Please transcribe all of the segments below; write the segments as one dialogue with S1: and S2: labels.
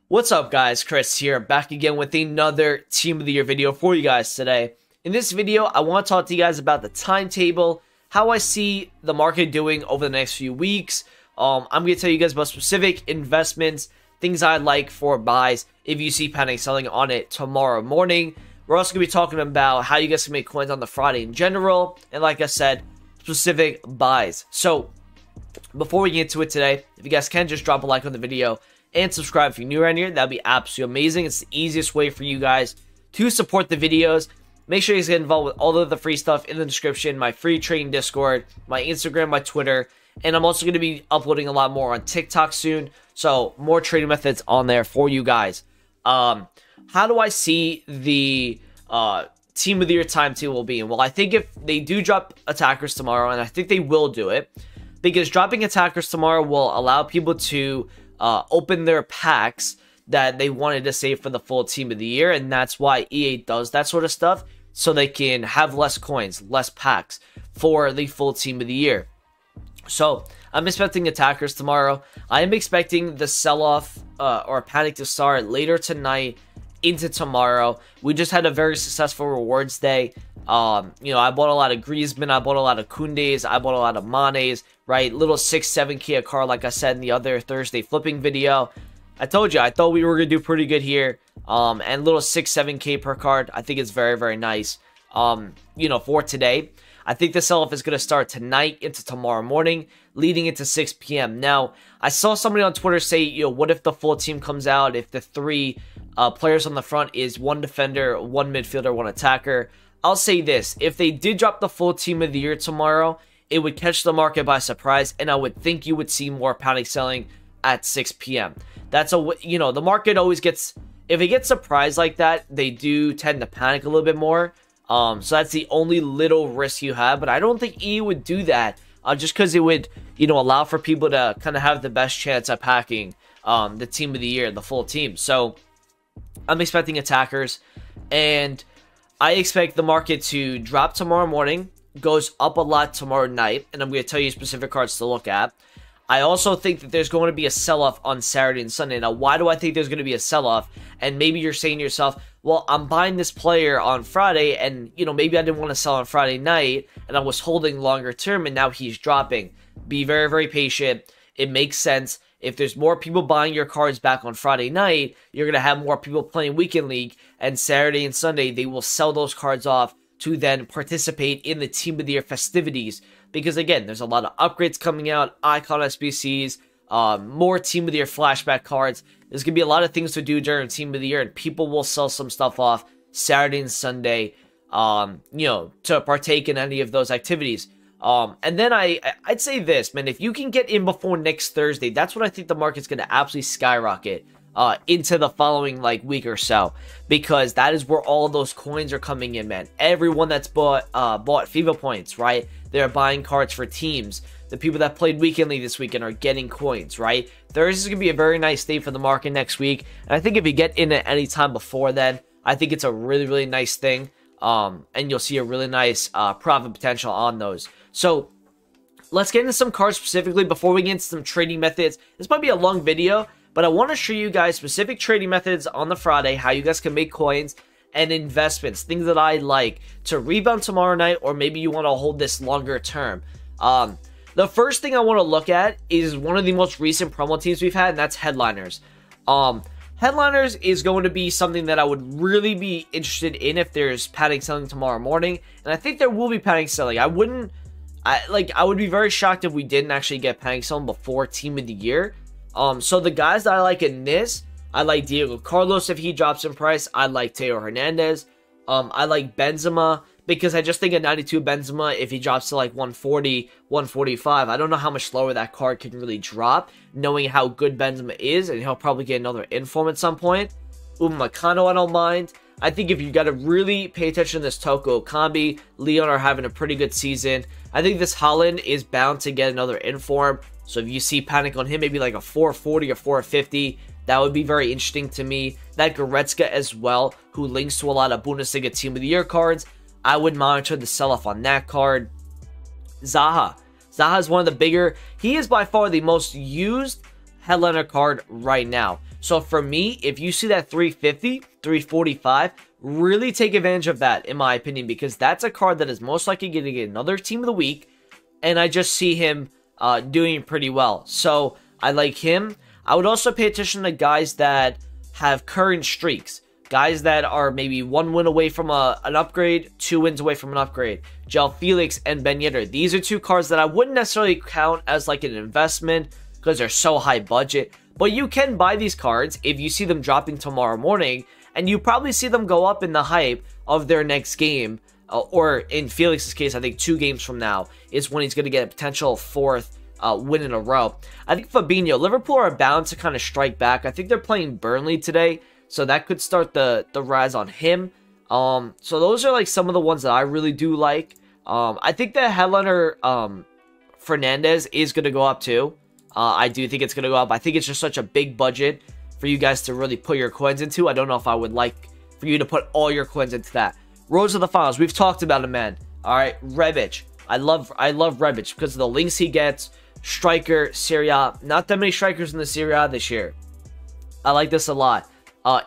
S1: What's up guys, Chris here, back again with another Team of the Year video for you guys today. In this video, I want to talk to you guys about the timetable, how I see the market doing over the next few weeks. I'm going to tell you guys about specific investments, things I like for buys if you see panic selling on it tomorrow morning. We're also going to be talking about how you guys can make coins on the Friday in general, and like I said, specific buys. So, before we get into it today, if you guys can just drop a like on the video and subscribe if you're new around here, that'd be absolutely amazing. It's the easiest way for you guys to support the videos. Make sure you guys get involved with all of the free stuff in the description, my free trading Discord, my Instagram, my Twitter, and I'm also going to be uploading a lot more on TikTok soon, so more trading methods on there for you guys. How do I see the Team of the Year timetable being? Well, I think if they do drop attackers tomorrow, and I think they will do it, because dropping attackers tomorrow will allow people to open their packs that they wanted to save for the full Team of the Year, and that's why EA does that sort of stuff, so they can have less coins, less packs for the full Team of the Year. So I'm expecting attackers tomorrow. I am expecting the sell-off or panic to start later tonight into tomorrow. We just had a very successful rewards day. I bought a lot of Griezmann, I bought a lot of Koundés, I bought a lot of Manes, right? Little 6-7k a card, like I said in the other Thursday flipping video. I told you, I thought we were going to do pretty good here. And little 6-7k per card, I think it's very, very nice, for today. I think the sell-off is going to start tonight into tomorrow morning, leading into 6 p.m. Now, I saw somebody on Twitter say, what if the full team comes out, if the three players on the front is one defender, one midfielder, one attacker? I'll say this, if they did drop the full Team of the Year tomorrow, it would catch the market by surprise, and I would think you would see more panic selling at 6 p.m. That's the market always gets, if it gets surprised like that, they do tend to panic a little bit more. So that's the only little risk you have, but I don't think EA would do that, just because it would, allow for people to kind of have the best chance at packing the Team of the Year, the full team. So I'm expecting attackers, and I expect the market to drop tomorrow morning, goes up a lot tomorrow night, and I'm going to tell you specific cards to look at. I also think that there's going to be a sell-off on Saturday and Sunday. Now, why do I think there's going to be a sell-off? And maybe you're saying to yourself, well, I'm buying this player on Friday, and, maybe I didn't want to sell on Friday night, and I was holding longer term, and now he's dropping. Be very, very patient. It makes sense. If there's more people buying your cards back on Friday night, you're going to have more people playing Weekend League, and Saturday and Sunday, they will sell those cards off to then participate in the Team of the Year festivities. Because again, there's a lot of upgrades coming out, icon SBCs, more Team of the Year flashback cards. There's going to be a lot of things to do during Team of the Year, and people will sell some stuff off Saturday and Sunday, to partake in any of those activities. And then I'd say this, man, if you can get in before next Thursday, that's when I think the market's going to absolutely skyrocket into the following week or so, because that is where all of those coins are coming in, man. Everyone that's bought Fifa points, right? They're buying cards for teams. The people that played Weekend League this weekend are getting coins, right? Thursday is going to be a very nice day for the market next week, and I think if you get in at any time before then, I think it's a really, really nice thing, and you'll see a really nice profit potential on those. So let's get into some cards specifically before we get into some trading methods. This might be a long video, but I want to show you guys specific trading methods on the Friday, how you guys can make coins and investments, things that I like to rebound tomorrow night, or maybe you want to hold this longer term. The first thing I want to look at is one of the most recent promo teams we've had, and that's Headliners. Headliners is going to be something that I would really be interested in if there's panic selling tomorrow morning, and I think there will be panic selling. I would be very shocked if we didn't actually get panic selling before Team of the Year. So the guys that I like in this, I like Diego Carlos if he drops in price. I like Teo Hernandez. I like Benzema because I just think a 92 Benzema, if he drops to 140, 145, I don't know how much lower that card can really drop, knowing how good Benzema is, and he'll probably get another inform at some point. Upamecano, I don't mind. I think if you got to really pay attention to this Toko Ekambi, Leon are having a pretty good season. I think this Holland is bound to get another inform. So if you see panic on him, maybe a 440 or 450, that would be very interesting to me. That Goretzka as well, who links to a lot of Bundesliga Team of the Year cards. I would monitor the sell-off on that card. Zaha. Zaha is one of the bigger. He is by far the most used headliner card right now. So for me, if you see that 350, 345, really take advantage of that, in my opinion, because that's a card that is most likely going to get another team of the week, and I just see him doing pretty well. So I like him. I would also pay attention to guys that have current streaks. Guys that are maybe 1 win away from an upgrade, 2 wins away from an upgrade. Jel Felix and Ben Yedder. These are 2 cards that I wouldn't necessarily count as like an investment because they're so high budget. But you can buy these cards if you see them dropping tomorrow morning, and you probably see them go up in the hype of their next game. Or in Felix's case, I think 2 games from now is when he's going to get a potential 4th win in a row. I think Fabinho, Liverpool are bound to kind of strike back. I think they're playing Burnley today, so that could start the rise on him. So those are like some of the ones that I really do like. I think that headliner Fernandez is going to go up too. I do think it's going to go up. I think it's just such a big budget for you guys to really put your coins into. I don't know if I would like for you to put all your coins into that. Rose of the Finals. We've talked about him, man. All right, Rebic. I love Rebic because of the links he gets. Striker, Serie A. Not that many strikers in the Serie A this year. I like this a lot.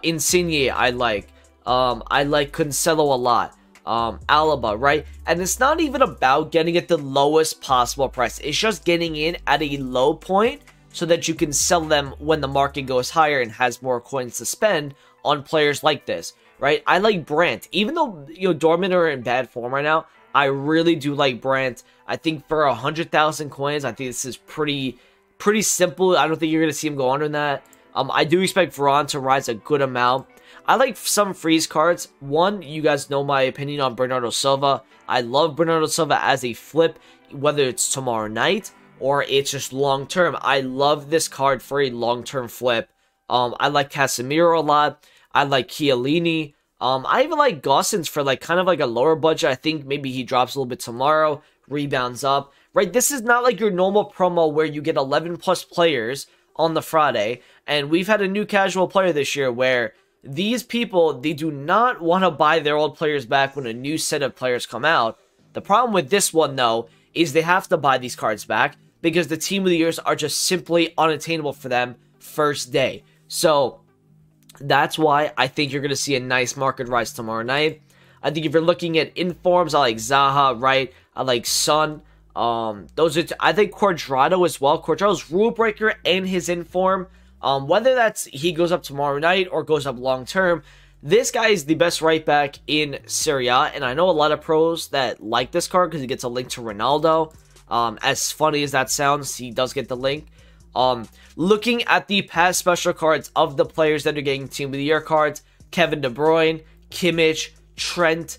S1: Insigne, I like. I like Cancelo a lot. Alaba, right? And it's not even about getting at the lowest possible price. It's just getting in at a low point so that you can sell them when the market goes higher and has more coins to spend on players like this, right? I like Brandt. Even though, you know, Dortmund are in bad form right now, I really do like Brandt. I think for 100,000 coins, I think this is pretty simple. I don't think you're going to see him go under that. I do expect Varane to rise a good amount. I like some freeze cards. One, you guys know my opinion on Bernardo Silva. I love Bernardo Silva as a flip, whether it's tomorrow night or it's just long term. I love this card for a long term flip. I like Casemiro a lot. I like Chiellini. I even like Gosens for like kind of like a lower budget. I think maybe he drops a little bit tomorrow, rebounds up. Right, this is not like your normal promo where you get 11 plus players on the Friday, and we've had a new casual player this year where these people, they do not want to buy their old players back when a new set of players come out. The problem with this one, though, is they have to buy these cards back because the Team of the Years are just simply unattainable for them first day. So that's why I think you're going to see a nice market rise tomorrow night. I think if you're looking at informs, I like Zaha, right? I like Son. Those are I think Cuadrado as well. Cuadrado's rule breaker and his inform. Whether that's he goes up tomorrow night or goes up long term, this guy is the best right back in Serie A, and I know a lot of pros that like this card because he gets a link to Ronaldo. As funny as that sounds, he does get the link. Looking at the past special cards of the players that are getting Team of the Year cards, Kevin De Bruyne, Kimmich, Trent.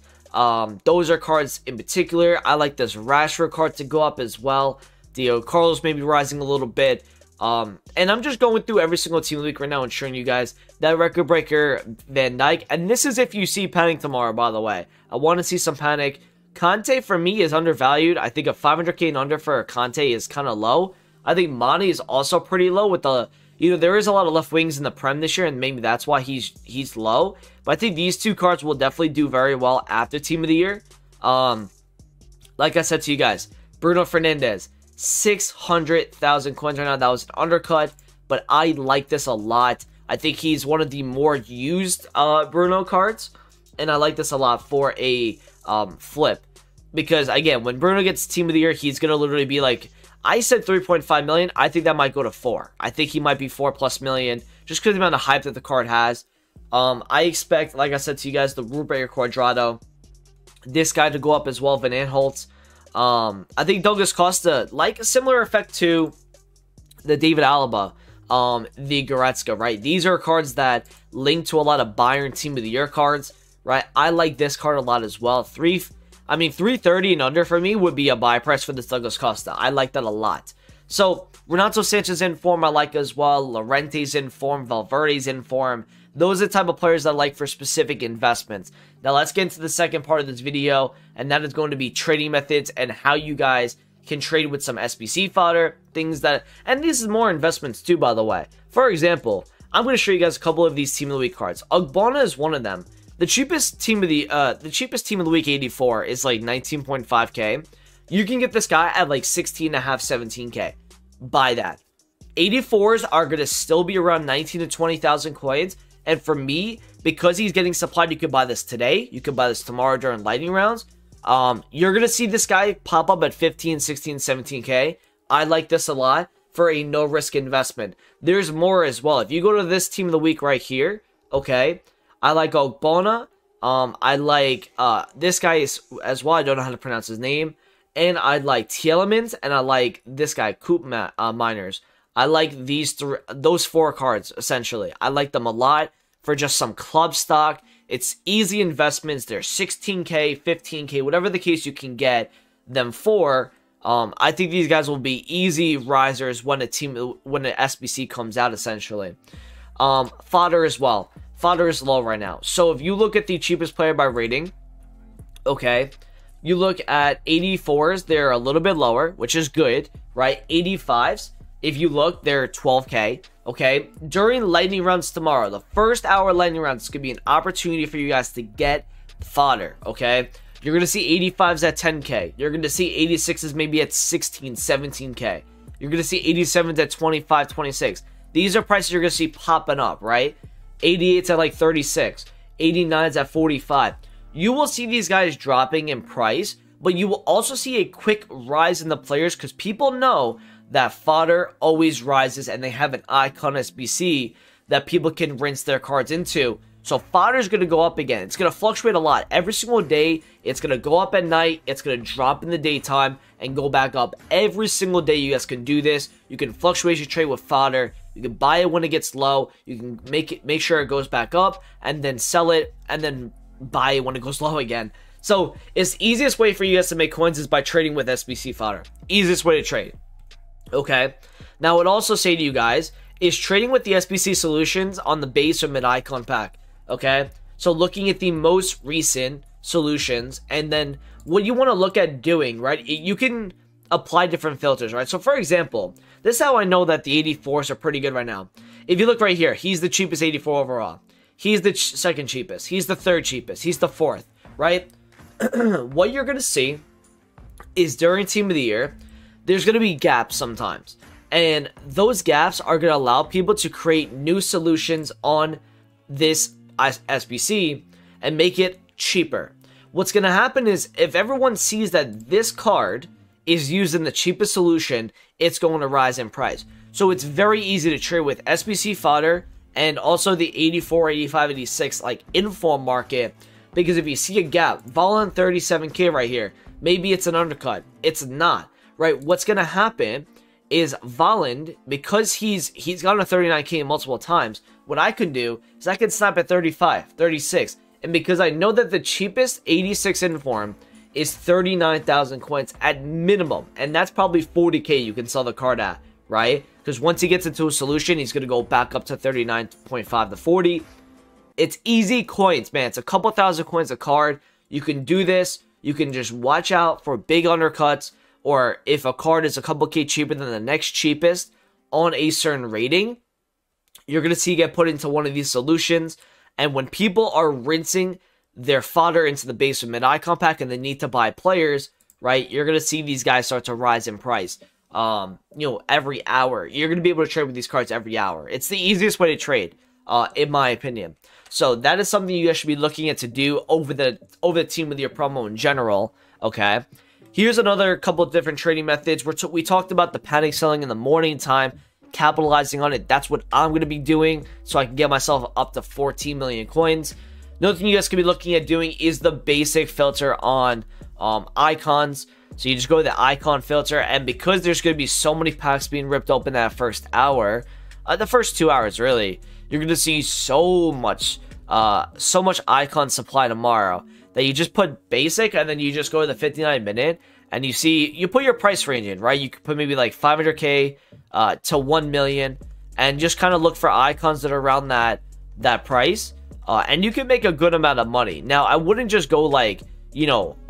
S1: Those are cards in particular. I like this Rashford card to go up as well. Diego Carlos may be rising a little bit. And I'm just going through every single team of the week right now and showing you guys that record breaker Van Dijk. And this is if you see panic tomorrow, by the way. I want to see some panic. Conte for me is undervalued. I think a 500k and under for Conte is kind of low. I think Mane is also pretty low with the, you know, there is a lot of left wings in the Prem this year, and maybe that's why he's low. But I think these 2 cards will definitely do very well after Team of the Year. Like I said to you guys, Bruno Fernandes, 600,000 coins right now. That was an undercut, but I like this a lot. I think he's one of the more used Bruno cards, and I like this a lot for a flip. Because, again, when Bruno gets Team of the Year, he's going to literally be like, I said 3.5 million. I think that might go to 4. I think he might be 4+ million just because of the amount of hype that the card has. I expect, like I said to you guys, the rule breaker Cuadrado, this guy to go up as well, Van Aanholt. I think Douglas Costa, like a similar effect to the David Alaba, the Goretzka, right? These are cards that link to a lot of Bayern Team of the Year cards, right? I like this card a lot as well. 330 and under for me would be a buy price for this Douglas Costa. I like that a lot. So, Renato Sanchez in form I like as well. Llorente's in form. Valverde's in form. Those are the type of players I like for specific investments. Now, let's get into the second part of this video, and that is going to be trading methods and how you guys can trade with some SBC fodder, things that, and this is more investments too, by the way. For example, I'm going to show you guys a couple of these Team of the Week cards. Ogbonna is one of them. The cheapest Team of the Week 84 is like 19.5k. You can get this guy at like 16.5, 17k. Buy that. 84s are going to still be around 19 to 20,000 coins. And for me, because he's getting supplied, you can buy this today. You can buy this tomorrow during lightning rounds. You're going to see this guy pop up at 15, 16, 17k. I like this a lot for a no-risk investment. There's more as well. If you go to this team of the week right here, okay, I like Ogbonna. I like this guy as well. I don't know how to pronounce his name. And I like Tielemans, and I like this guy, Coop Miners. I like those 4 cards, essentially. I like them a lot for just some club stock. It's easy investments. They're 16k, 15k, whatever the case you can get them for. I think these guys will be easy risers when an SBC comes out, essentially. Fodder as well. Fodder is low right now. So if you look at the cheapest player by rating, okay, you look at 84s, they're a little bit lower, which is good, right? 85s, if you look, they're 12k, okay? During lightning rounds tomorrow, the first hour lightning rounds is going to be an opportunity for you guys to get fodder, okay? You're going to see 85s at 10k. You're going to see 86s maybe at 16, 17k. You're going to see 87s at 25, 26. These are prices you're going to see popping up, right? 88s at like 36. 89s at 45. You will see these guys dropping in price, but you will also see a quick rise in the players because people know that fodder always rises and they have an icon SBC that people can rinse their cards into. So fodder is going to go up again. It's going to fluctuate a lot. Every single day, it's going to go up at night. It's going to drop in the daytime and go back up. Every single day, you guys can do this. You can fluctuate your trade with fodder. You can buy it when it gets low. You can make sure it goes back up and then sell it and then buy it when it goes low again. So it's the easiest way for you guys to make coins is by trading with SBC fodder. Easiest way to trade. Okay. Now, I would also say to you guys is trading with the SBC solutions on the base or mid icon pack. Okay. So looking at the most recent solutions and then what you want to look at doing, right? You can apply different filters, right? So for example, this is how I know that the 84s are pretty good right now. If you look right here, he's the cheapest 84 overall. He's the second cheapest. He's the third cheapest. He's the fourth, right? What you're going to see is during Team of the Year, there's going to be gaps sometimes. And those gaps are going to allow people to create new solutions on this SBC and make it cheaper. What's going to happen is if everyone sees that this card is used in the cheapest solution, it's going to rise in price. So it's very easy to trade with SBC fodder and also the 84, 85, 86 like inform market, because if you see a gap, Volon 37k right here, maybe it's an undercut. It's not, right? What's going to happen is Volland, because he's gotten a 39k multiple times, what I could do is I could snap at 35, 36, and because I know that the cheapest 86 inform is 39,000 coins at minimum, and that's probably 40k you can sell the card at, right? Because once he gets into a solution, he's going to go back up to 39.5 to 40. It's easy coins, man. It's a couple thousand coins a card. You can do this. You can just watch out for big undercuts, or if a card is a couple K cheaper than the next cheapest on a certain rating, you're going to see it get put into one of these solutions. And when people are rinsing their fodder into the base or mid icon pack and they need to buy players, right, you're going to see these guys start to rise in price. Every hour. You're going to be able to trade with these cards every hour. It's the easiest way to trade, in my opinion. So that is something you guys should be looking at to do over the Team of the Year promo in general. Okay. Here's another couple of different trading methods. We talked about the panic selling in the morning time, capitalizing on it. That's what I'm going to be doing so I can get myself up to 14 million coins. Another thing you guys could be looking at doing is the basic filter on icons. So you just go to the icon filter, and because there's going to be so many packs being ripped open that first hour, the first 2 hours really, you're going to see so much icon supply tomorrow that you just put basic and then you just go to the 59 minute and you put your price range in, right? You could put maybe like 500k to 1 million and just kind of look for icons that are around that price, and you can make a good amount of money. Now, I wouldn't just go like,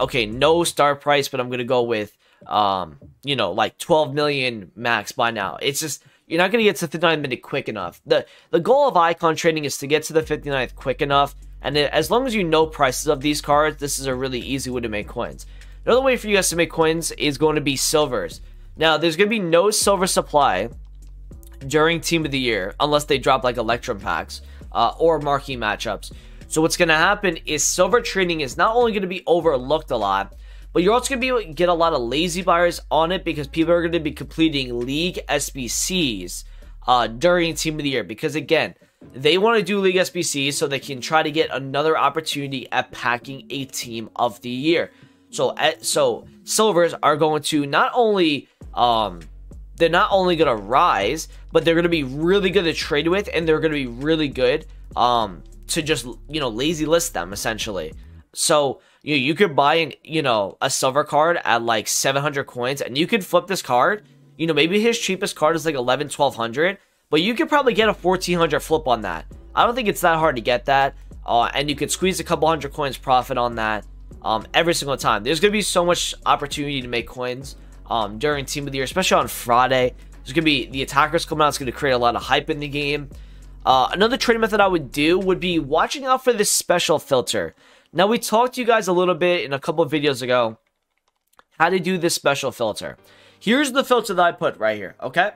S1: okay, no start price, but I'm going to go with, like 12 million max by now. It's just, you're not going to get to the 59 minute quick enough. The goal of icon trading is to get to the 59th quick enough. And as long as you know prices of these cards, this is a really easy way to make coins. Another way for you guys to make coins is going to be silvers. Now, there's going to be no silver supply during Team of the Year, unless they drop like Electrum packs or marquee matchups. So what's going to happen is silver trading is not only going to be overlooked a lot, but you're also going to be able to get a lot of lazy buyers on it because people are going to be completing League SBCs during Team of the Year. Because again, they want to do League SBCs so they can try to get another opportunity at packing a Team of the Year. So silvers are going to not only they're not only going to rise, but they're going to be really good to trade with, and they're going to be really good to just, you know, lazy list them essentially. So you could buy an, you know, a silver card at like 700 coins, and you could flip this card. You know, maybe his cheapest card is like 1200, but you could probably get a 1400 flip on that. I don't think it's that hard to get that, and you could squeeze a couple hundred coins profit on that every single time. There's gonna be so much opportunity to make coins during Team of the Year, especially on Friday. There's gonna be the attackers coming out. It's gonna create a lot of hype in the game. Another trading method I would do would be watching out for this special filter. Now, we talked to you guys a little bit in a couple of videos ago how to do this special filter. Here's the filter that I put right here, okay?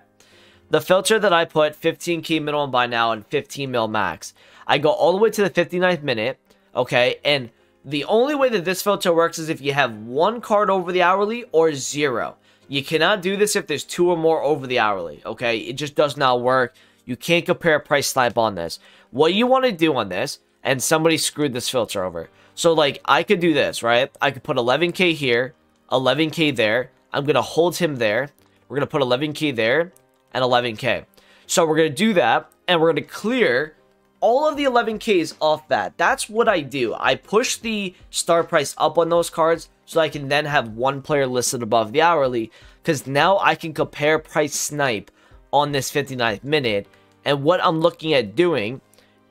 S1: The filter that I put, 15k minimum buy now and 15 mil max. I go all the way to the 59th minute, okay? And the only way that this filter works is if you have one card over the hourly or 0. You cannot do this if there's 2 or more over the hourly, okay? It just does not work. You can't compare price snipe on this. What you want to do on this, and somebody screwed this filter over. So, like, I could do this, right? I could put 11k here, 11k there. I'm going to hold him there. We're going to put 11k there and 11k. So, we're going to do that, and we're going to clear all of the 11ks off that. That's what I do. I push the start price up on those cards so I can then have one player listed above the hourly, because now I can compare price snipe on this 59th minute. And what I'm looking at doing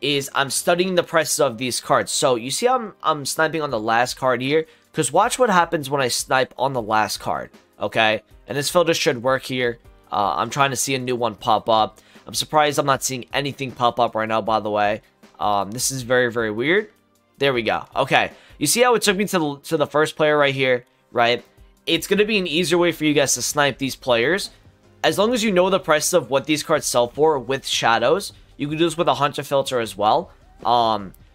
S1: is I'm studying the prices of these cards. So you see I'm sniping on the last card here, because watch what happens when I snipe on the last card, okay? And this filter should work here. I'm trying to see a new one pop up. I'm surprised I'm not seeing anything pop up right now, by the way. This is very, very weird. There we go. Okay, you see how it took me to the first player right here, right? It's going to be an easier way for you guys to snipe these players. As long as you know the prices of what these cards sell for with shadows, you can do this with a hunter filter as well.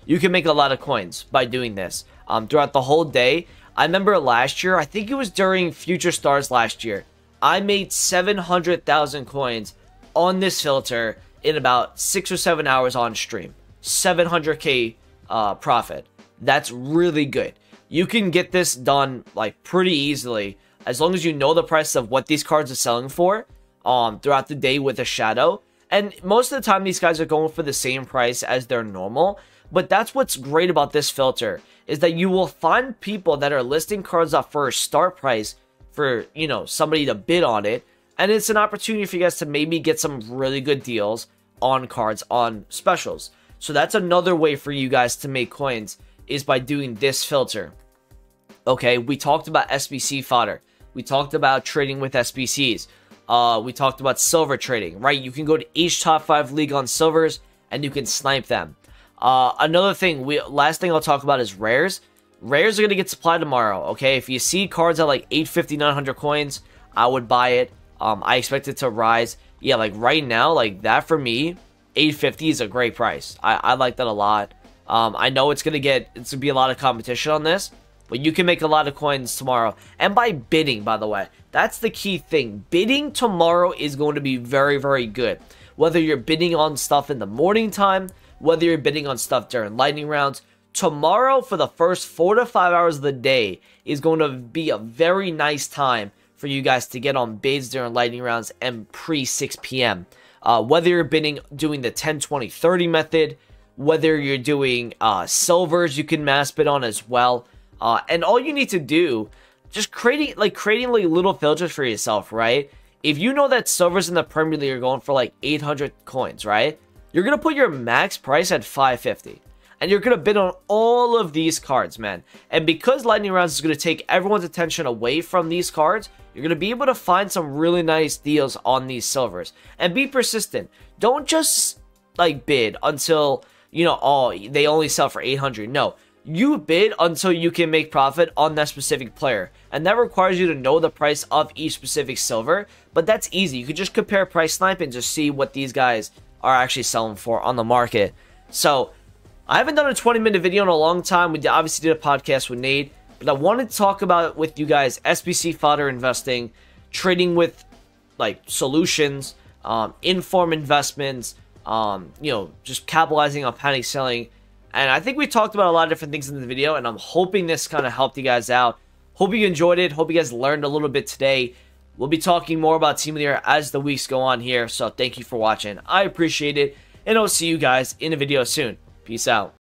S1: You can make a lot of coins by doing this throughout the whole day. I remember last year, I think it was during Future Stars last year, I made 700,000 coins on this filter in about 6 or 7 hours on stream. 700k profit. That's really good. You can get this done like pretty easily as long as you know the price of what these cards are selling for throughout the day with a shadow. And most of the time these guys are going for the same price as their normal. But that's what's great about this filter, is that you will find people that are listing cards up for a start price for, you know, somebody to bid on it. And it's an opportunity for you guys to maybe get some really good deals on cards on specials. So that's another way for you guys to make coins, is by doing this filter. Okay, we talked about SBC fodder. We talked about trading with SBCs. We talked about silver trading, right? You can go to each top 5 league on silvers and you can snipe them. Another thing, last thing I'll talk about is rares. Rares are going to get supplied tomorrow, okay? If you see cards at like 850, 900 coins, I would buy it. I expect it to rise. Yeah, like right now, like that for me, 850 is a great price. I like that a lot. I know it's going to be a lot of competition on this, but you can make a lot of coins tomorrow. And by bidding, by the way, that's the key thing. Bidding tomorrow is going to be very, very good. Whether you're bidding on stuff in the morning time, whether you're bidding on stuff during lightning rounds, tomorrow for the first 4 to 5 hours of the day is going to be a very nice time for you guys to get on bids during lightning rounds and pre 6 p.m. Whether you're bidding doing the 10, 20, 30 method, whether you're doing silvers, you can mass bid on as well. And all you need to do, just creating little filters for yourself, right? If you know that silvers in the Premier League are going for like 800 coins, right? You're going to put your max price at 550. And you're going to bid on all of these cards, man. And because lightning rounds is going to take everyone's attention away from these cards, you're going to be able to find some really nice deals on these silvers. And be persistent. Don't just like bid until, you know, oh, they only sell for 800. No. you bid until you can make profit on that specific player. And that requires you to know the price of each specific silver. But that's easy. You could just compare price snipe and just see what these guys are actually selling for on the market. So I haven't done a 20-minute video in a long time. We obviously did a podcast with Nate. But I wanted to talk about with you guys SBC fodder investing, trading with like solutions, inform investments, just capitalizing on panic selling. And I think we talked about a lot of different things in the video, and I'm hoping this kind of helped you guys out. Hope you enjoyed it. Hope you guys learned a little bit today. We'll be talking more about Team of the Year as the weeks go on here. So thank you for watching. I appreciate it, and I'll see you guys in a video soon. Peace out.